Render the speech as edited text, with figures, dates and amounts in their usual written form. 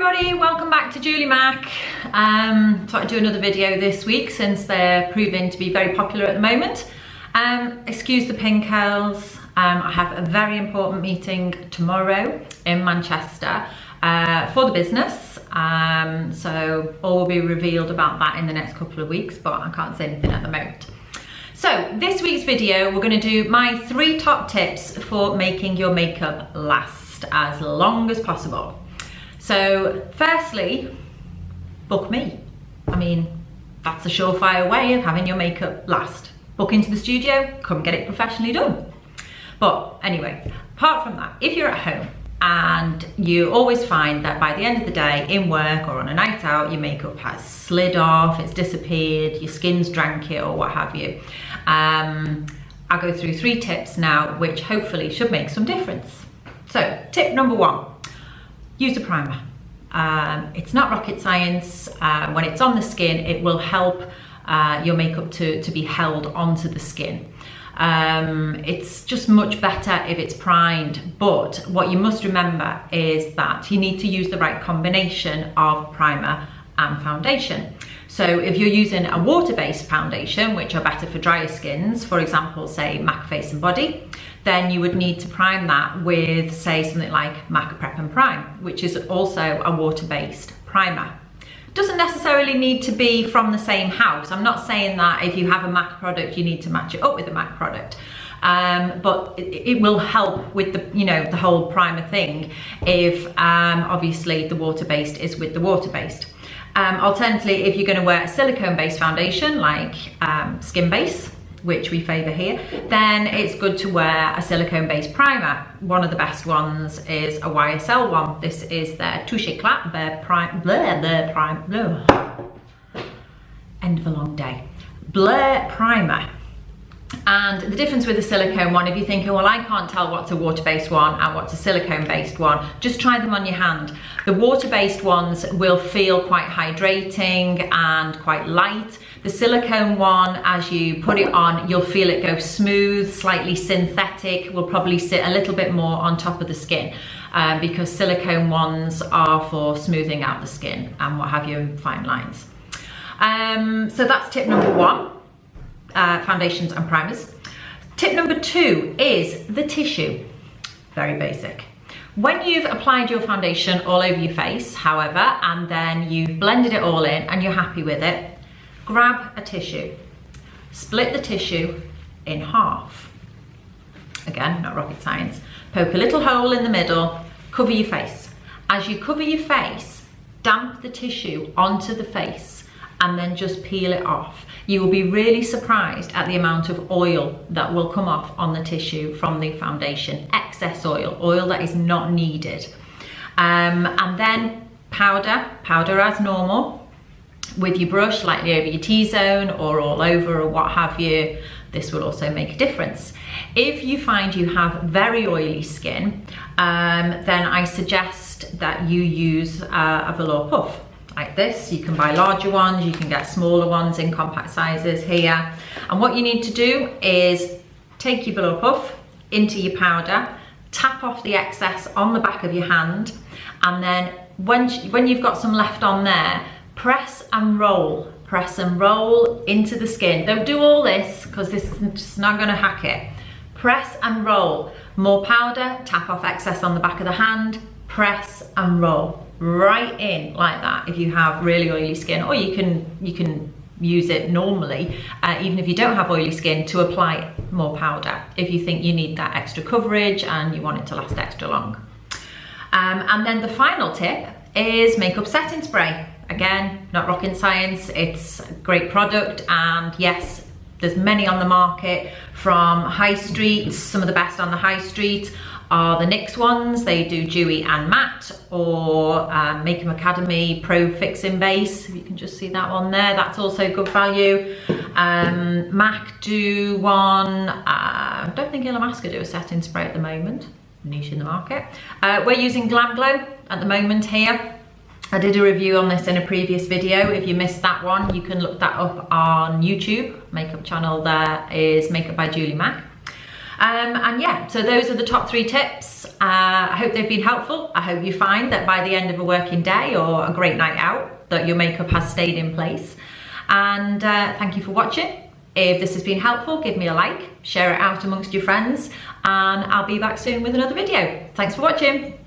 everybody, welcome back to Julie Mac. Thought I'd do another video this week since they're proving to be very popular at the moment. Excuse the pin curls. I have a very important meeting tomorrow in Manchester for the business. So all will be revealed about that in the next couple of weeks, but I can't say anything at the moment. So this week's video, we're going to do my 3 top tips for making your makeup last as long as possible. So firstly, book me. I mean, that's a surefire way of having your makeup last. Book into the studio, come get it professionally done. But anyway, apart from that, if you're at home and you always find that by the end of the day in work or on a night out, your makeup has slid off, it's disappeared, your skin's drank it or what have you, I'll go through 3 tips now which hopefully should make some difference. So tip number 1. Use a primer. It's not rocket science. When it's on the skin, it will help your makeup to be held onto the skin. It's just much better if it's primed, but what you must remember is that you need to use the right combination of primer and foundation. So if you're using a water-based foundation, which are better for drier skins, for example, say MAC Face and Body, then you would need to prime that with, say, something like MAC Prep and Prime, which is also a water-based primer. Doesn't necessarily need to be from the same house. I'm not saying that if you have a MAC product, you need to match it up with a MAC product. But it will help with the, the whole primer thing if obviously the water-based is with the water-based. Alternatively, if you're going to wear a silicone-based foundation like Skin Base, which we favour here, then it's good to wear a silicone-based primer. One of the best ones is a YSL one. This is their Touche Éclat, end of a long day, Blur Primer. And the difference with the silicone one, if you're thinking, well, I can't tell what's a water-based one and what's a silicone-based one, just try them on your hand. The water-based ones will feel quite hydrating and quite light. The silicone one, as you put it on, you'll feel it go smooth, slightly synthetic, will probably sit a little bit more on top of the skin because silicone ones are for smoothing out the skin and what have you, fine lines. So that's tip number 1. Foundations and primers. Tip number 2 is the tissue. Very basic. When you've applied your foundation all over your face, however, and then you've blended it all in and you're happy with it, grab a tissue. Split the tissue in half. Again, not rocket science. Poke a little hole in the middle, cover your face. As you cover your face, damp the tissue onto the face and then just peel it off. You will be really surprised at the amount of oil that will come off on the tissue from the foundation. Excess oil that is not needed. And then powder as normal with your brush, lightly over your T-zone or all over or what have you. This will also make a difference. If you find you have very oily skin, then I suggest that you use a velour puff. Like this. You can buy larger ones, you can get smaller ones in compact sizes here. And what you need to do is take your velour puff into your powder, tap off the excess on the back of your hand, and then when you've got some left on there, press and roll into the skin. Don't do all this because this is just not going to hack it. Press and roll. More powder, tap off excess on the back of the hand, press and roll. Right in like that if you have really oily skin, or you can use it normally even if you don't have oily skin to apply more powder if you think you need that extra coverage and you want it to last extra long. And then the final tip is makeup setting spray. Again, not rocket science, it's a great product, and yes, there's many on the market from high street. Some of the best on the high street are the NYX ones. They do dewy and matte, or Makeup Academy Pro Fixing Base. If you can just see that one there, that's also good value. MAC do one. I don't think Illamasqua do a setting spray at the moment. Niche in the market. We're using Glam Glow at the moment here. I did a review on this in a previous video. If you missed that one, you can look that up on YouTube. Makeup channel there is Makeup by Julie Mac. And yeah, so those are the top 3 tips. I hope they've been helpful. I hope you find that by the end of a working day or a great night out, that your makeup has stayed in place. And thank you for watching. If this has been helpful, give me a like, share it out amongst your friends, and I'll be back soon with another video. Thanks for watching.